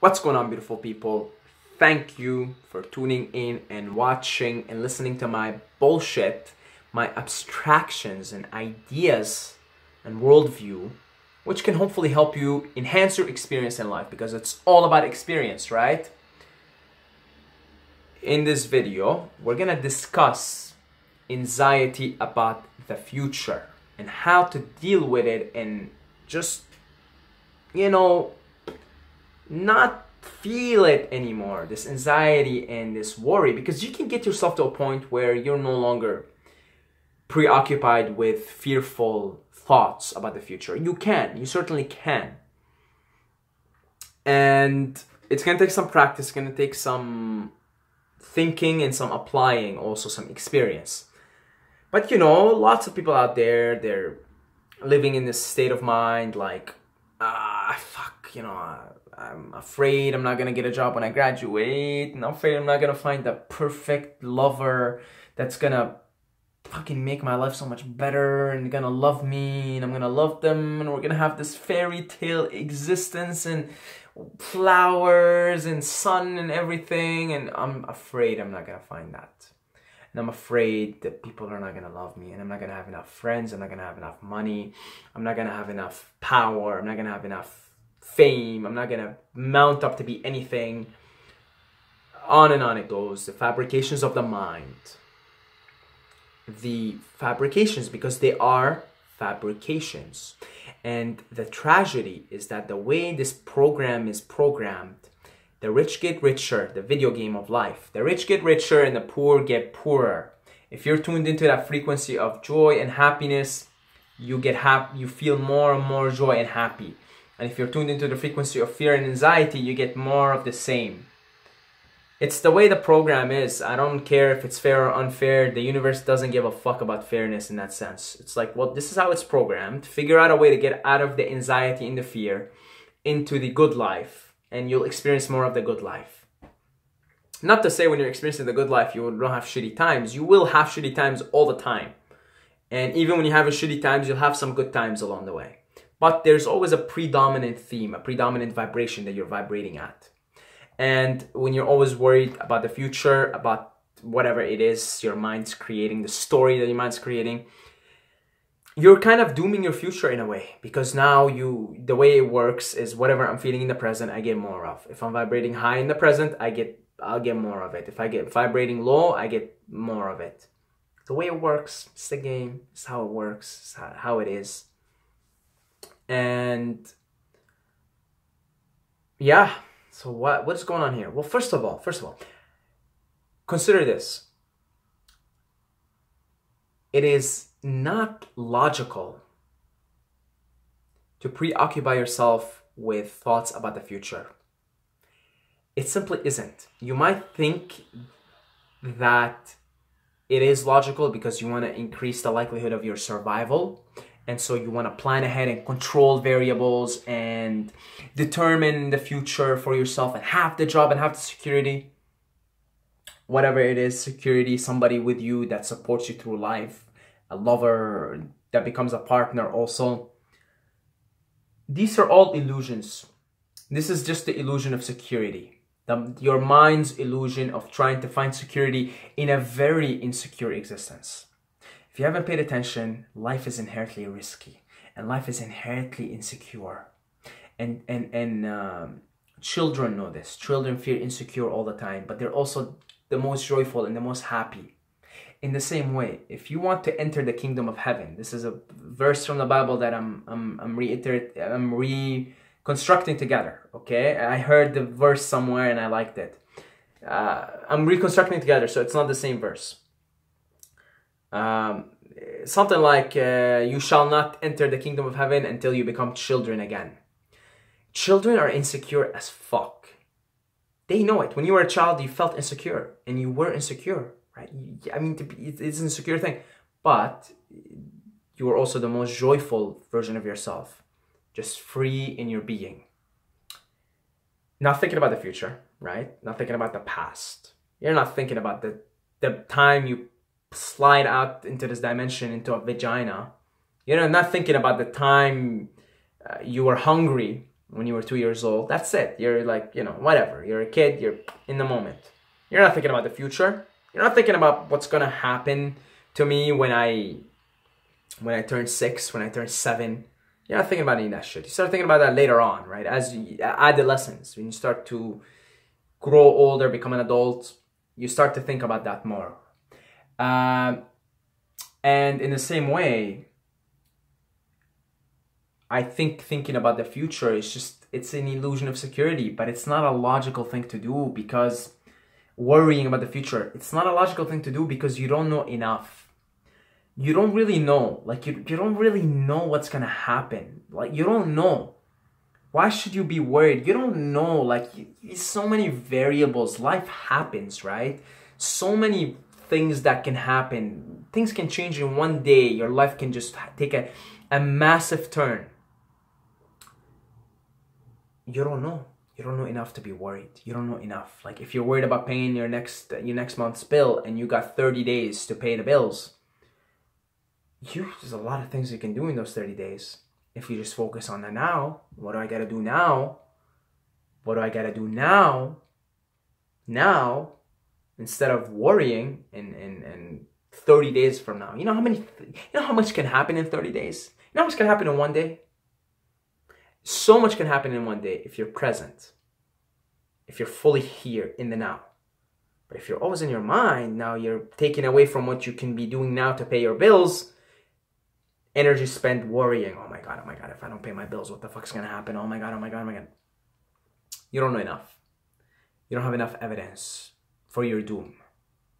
What's going on, beautiful people? Thank you for tuning in and watching and listening to my bullshit, my abstractions and ideas and worldview, which can hopefully help you enhance your experience in life, because it's all about experience, right? In this video, we're gonna discuss anxiety about the future and how to deal with it and just, not feel it anymore, this anxiety and this worry, because you can get yourself to a point where you're no longer preoccupied with fearful thoughts about the future. You certainly can. And it's going to take some practice, it's going to take some thinking and some applying, also some experience. But lots of people out there, they're living in this state of mind like, I'm afraid I'm not gonna get a job when I graduate, and I'm afraid I'm not gonna find the perfect lover that's gonna fucking make my life so much better and gonna love me, and I'm gonna love them, and we're gonna have this fairy tale existence and flowers and sun and everything, and I'm afraid I'm not gonna find that. And I'm afraid that people are not gonna love me, and I'm not gonna have enough friends, I'm not gonna have enough money, I'm not gonna have enough power, I'm not gonna have enough fame, I'm not gonna mount up to be anything. On and on it goes. The fabrications of the mind. The fabrications, because they are fabrications. And the tragedy is that the way this program is programmed, the rich get richer, the video game of life. The rich get richer and the poor get poorer. If you're tuned into that frequency of joy and happiness, you feel more and more joy and happy. And if you're tuned into the frequency of fear and anxiety, you get more of the same. It's the way the program is. I don't care if it's fair or unfair. The universe doesn't give a fuck about fairness in that sense. It's like, well, this is how it's programmed. Figure out a way to get out of the anxiety and the fear into the good life, and you'll experience more of the good life. Not to say when you're experiencing the good life, you don't have shitty times. You will have shitty times all the time. And even when you have a shitty times, you'll have some good times along the way. But there's always a predominant theme, a predominant vibration that you're vibrating at. And when you're always worried about the future, about whatever it is your mind's creating, the story that your mind's creating, you're kind of dooming your future in a way. Because now the way it works is whatever I'm feeling in the present, I get more of. If I'm vibrating high in the present, I'll get more of it. If I get vibrating low, I get more of it. The way it works, it's the game, it's how it works, it's how it is. And yeah, so what's going on here? Well, first of all, consider this. It is not logical to preoccupy yourself with thoughts about the future. It simply isn't. You might think that it is logical because you want to increase the likelihood of your survival. And so you want to plan ahead and control variables and determine the future for yourself and have the job and have the security. Whatever it is, security, somebody with you that supports you through life, a lover that becomes a partner also. These are all illusions. This is just the illusion of security. Your mind's illusion of trying to find security in a very insecure existence. If you haven't paid attention, life is inherently risky and life is inherently insecure. And children know this. Children feel insecure all the time, but they're also the most joyful and the most happy. In the same way, if you want to enter the kingdom of heaven, this is a verse from the Bible that I'm reconstructing together. Okay, I heard the verse somewhere and I liked it. I'm reconstructing together, so it's not the same verse. Something like, you shall not enter the kingdom of heaven until you become children again. Children are insecure as fuck. They know it. When you were a child, you felt insecure, and you were insecure, right? I mean, it's an insecure thing, but you were also the most joyful version of yourself, just free in your being. Not thinking about the future, right? Not thinking about the past. You're not thinking about the time you slide out into this dimension, into a vagina. Not thinking about the time you were hungry, when you were 2 years old. That's it. You're like, you know, whatever. You're a kid. You're in the moment. You're not thinking about the future. You're not thinking about what's going to happen to me when I turn 6, when I turn 7. You're not thinking about any of that shit. You start thinking about that later on, right? As adolescence, when you start to grow older, become an adult, you start to think about that more. And in the same way, I think thinking about the future is just, it's an illusion of security, but it's not a logical thing to do, because worrying about the future, it's not a logical thing to do because you don't know enough. You don't really know. Like, you don't really know what's going to happen. Like, you don't know. Why should you be worried? You don't know. Like, so many variables. Life happens, right? So many things that can happen. Things can change in one day. Your life can just take a massive turn. You don't know. You don't know enough to be worried. You don't know enough. Like, if you're worried about paying your next month's bill and you got 30 days to pay the bills, there's a lot of things you can do in those 30 days. If you just focus on the now. What do I got to do now? What do I got to do now? Now, instead of worrying in 30 days from now. You know how much can happen in 30 days? You know how much can happen in one day? So much can happen in one day if you're present. If you're fully here in the now. But if you're always in your mind, now you're taking away from what you can be doing now to pay your bills. Energy spent worrying. Oh my God, if I don't pay my bills, what the fuck's gonna happen? Oh my God. You don't know enough. You don't have enough evidence for your doom.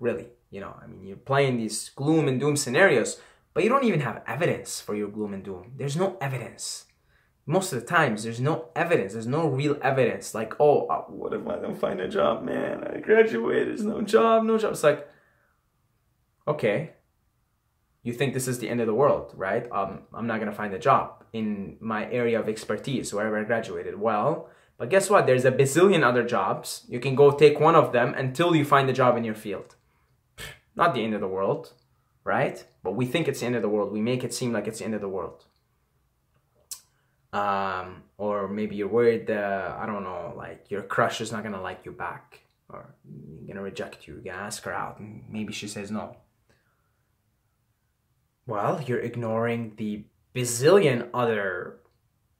Really. You know, I mean, you're playing these gloom and doom scenarios, but you don't even have evidence for your gloom and doom. There's no evidence. Most of the times, there's no evidence. There's no real evidence. Like, oh, what if I don't find a job, man? I graduated, there's no job. It's like, okay, you think this is the end of the world, right? I'm not going to find a job in my area of expertise, wherever I graduated. Well, but guess what? There's a bazillion other jobs. You can go take one of them until you find a job in your field. Not the end of the world, right? But we think it's the end of the world. We make it seem like it's the end of the world. Or maybe you're worried, I don't know, like your crush is not going to like you back, or you're going to reject you. You're going to ask her out and maybe she says no. Well, you're ignoring the bazillion other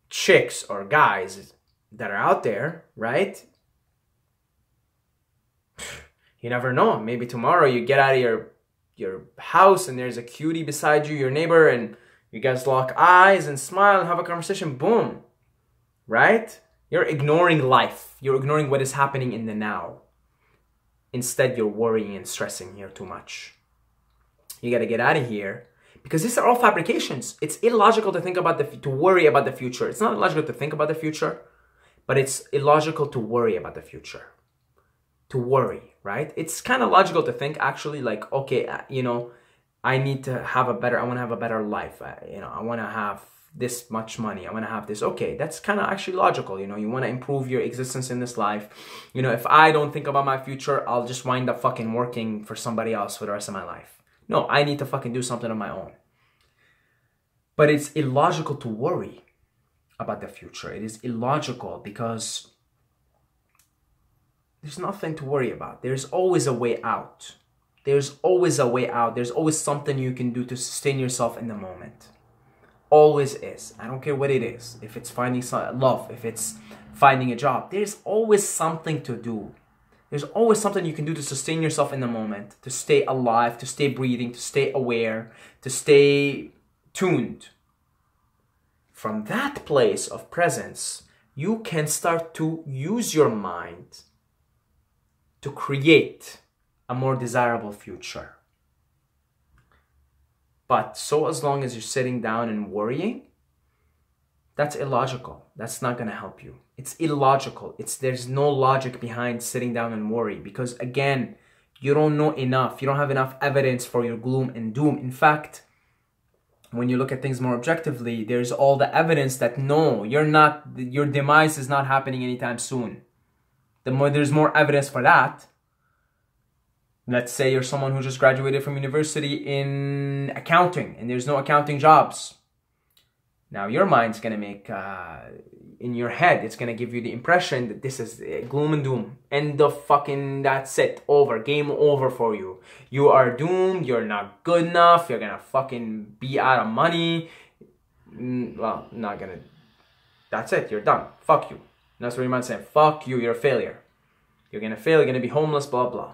chicks or guys that are out there, right? You never know. Maybe tomorrow you get out of your house and there's a cutie beside you, your neighbor, and you guys lock eyes and smile and have a conversation. Boom. Right? You're ignoring life. You're ignoring what is happening in the now. Instead, you're worrying and stressing here too much. You got to get out of here. Because these are all fabrications. It's illogical to think about to worry about the future. It's not illogical to think about the future, but it's illogical to worry about the future. To worry, right? It's kind of logical to think actually like, okay, you know, I want to have a better life. I want to have this much money. I want to have this. Okay, that's kind of actually logical. You know, you want to improve your existence in this life. You know, if I don't think about my future, I'll just wind up fucking working for somebody else for the rest of my life. No, I need to fucking do something on my own. But it's illogical to worry about the future. It is illogical because there's nothing to worry about. There's always a way out. There's always a way out. There's always something you can do to sustain yourself in the moment. Always is. I don't care what it is. If it's finding love, if it's finding a job, there's always something to do. There's always something you can do to sustain yourself in the moment, to stay alive, to stay breathing, to stay aware, to stay tuned. From that place of presence, you can start to use your mind to create a more desirable future. But so as long as you're sitting down and worrying, that's illogical. That's not going to help you. It's illogical. There's no logic behind sitting down and worry because again, you don't know enough. You don't have enough evidence for your gloom and doom. In fact, when you look at things more objectively, there's all the evidence that no, your demise is not happening anytime soon. There's more evidence for that. Let's say you're someone who just graduated from university in accounting and there's no accounting jobs. Now your mind's gonna make, in your head, it's gonna give you the impression that this is gloom and doom. End of fucking, that's it, over, game over for you. You are doomed, you're not good enough, you're gonna fucking be out of money. Well, not gonna, that's it, you're done, fuck you. And that's what your mind's saying, fuck you, you're a failure. You're gonna fail, you're gonna be homeless, blah, blah.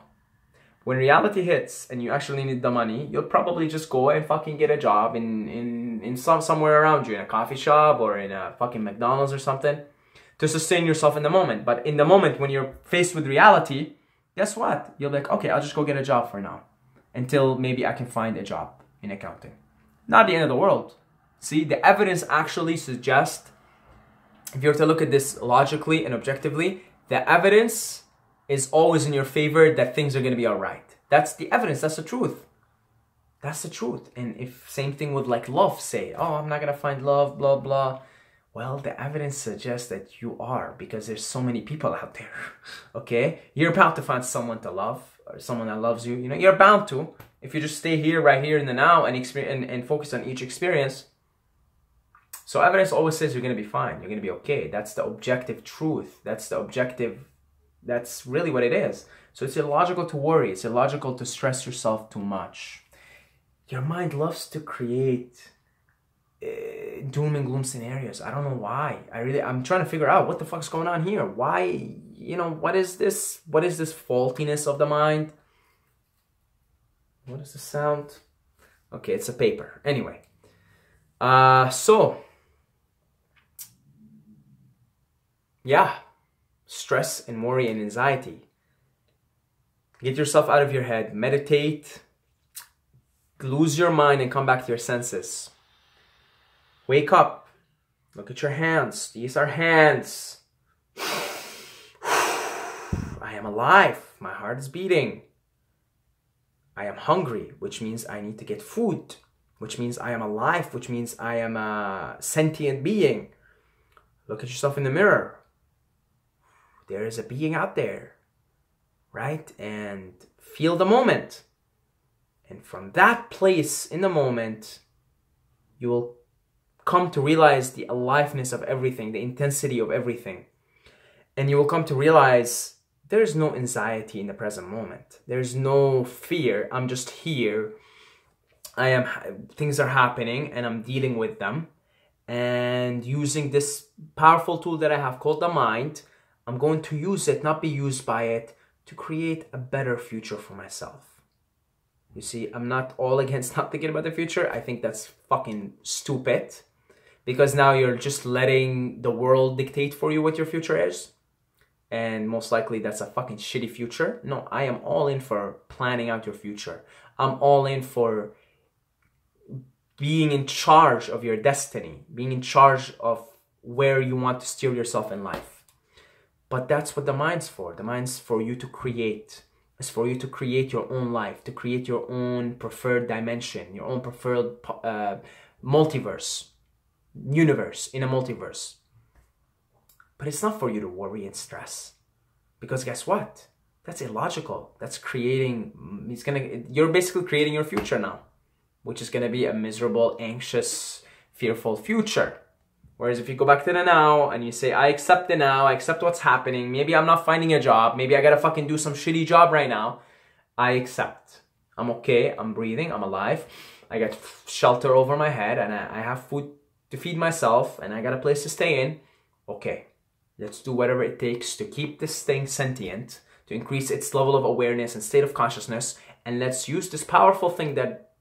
When reality hits and you actually need the money, you'll probably just go and fucking get a job in somewhere around you, in a coffee shop or in a fucking McDonald's or something, to sustain yourself in the moment. But in the moment when you're faced with reality, guess what? You'll be like, okay, I'll just go get a job for now until maybe I can find a job in accounting. Not the end of the world. See, the evidence actually suggests, if you were to look at this logically and objectively, the evidence is always in your favor that things are going to be all right. That's the evidence. That's the truth. That's the truth. And if same thing with like love, say, oh, I'm not going to find love, blah, blah. Well, the evidence suggests that you are, because there's so many people out there. Okay? You're bound to find someone to love, or someone that loves you. You know, you're bound to. If you just stay here, right here in the now, and focus on each experience. So evidence always says you're going to be fine. You're going to be okay. That's the objective truth. That's the objective. That's really what it is. So it's illogical to worry. It's illogical to stress yourself too much. Your mind loves to create doom and gloom scenarios. I don't know why. I'm trying to figure out what the fuck's going on here. Why, you know, what is this? What is this faultiness of the mind? What is the sound? Okay, it's a paper. Anyway. Yeah. Stress and worry and anxiety. Get yourself out of your head. Meditate. Lose your mind and come back to your senses. Wake up. Look at your hands. These are hands. I am alive. My heart is beating. I am hungry, which means I need to get food, which means I am alive, which means I am a sentient being. Look at yourself in the mirror. There is a being out there, right? And feel the moment. And from that place in the moment, you will come to realize the aliveness of everything, the intensity of everything. And you will come to realize there's no anxiety in the present moment. There's no fear. I'm just here. Things are happening and I'm dealing with them. And using this powerful tool that I have called the mind, I'm going to use it, not be used by it, to create a better future for myself. You see, I'm not all against not thinking about the future. I think that's fucking stupid. Because now you're just letting the world dictate for you what your future is. And most likely that's a fucking shitty future. No, I am all in for planning out your future. I'm all in for being in charge of your destiny. Being in charge of where you want to steer yourself in life. But that's what the mind's for. The mind's for you to create. It's for you to create your own life. To create your own preferred dimension. Your own preferred multiverse. Universe in a multiverse. But it's not for you to worry and stress. Because guess what? That's illogical. That's creating, you're basically creating your future now. Which is going to be a miserable, anxious, fearful future. Whereas if you go back to the now and you say, I accept the now, I accept what's happening. Maybe I'm not finding a job. Maybe I got to fucking do some shitty job right now. I accept. I'm okay. I'm breathing. I'm alive. I got shelter over my head and I have food to feed myself and I got a place to stay in. Okay. Let's do whatever it takes to keep this thing sentient, to increase its level of awareness and state of consciousness. And let's use this powerful thing that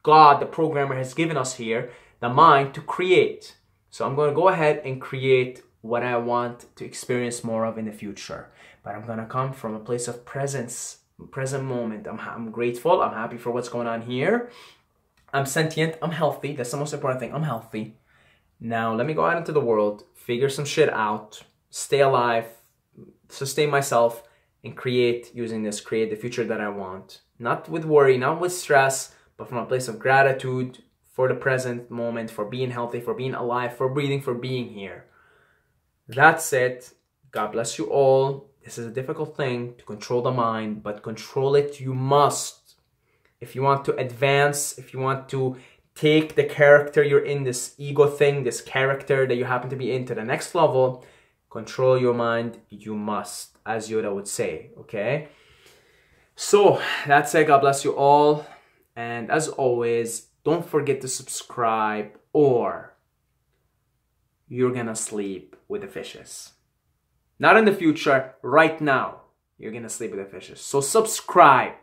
God, the programmer, has given us here, the mind, to create. So I'm going to go ahead and create what I want to experience more of in the future. But I'm going to come from a place of presence, present moment. I'm grateful. I'm happy for what's going on here. I'm sentient. I'm healthy. That's the most important thing. I'm healthy. Now let me go out into the world, figure some shit out, stay alive, sustain myself, and create using this, create the future that I want. Not with worry, not with stress, but from a place of gratitude for the present moment, for being healthy, for being alive, for breathing, for being here. That's it. God bless you all. This is a difficult thing to control the mind, but control it you must. If you want to advance, if you want to take the character you're in, this ego thing, this character that you happen to be in, to the next level. Control your mind, you must, as Yoda would say, okay? So that's it. God bless you all. And as always, don't forget to subscribe or you're gonna sleep with the fishes. Not in the future, right now, you're gonna sleep with the fishes. So subscribe.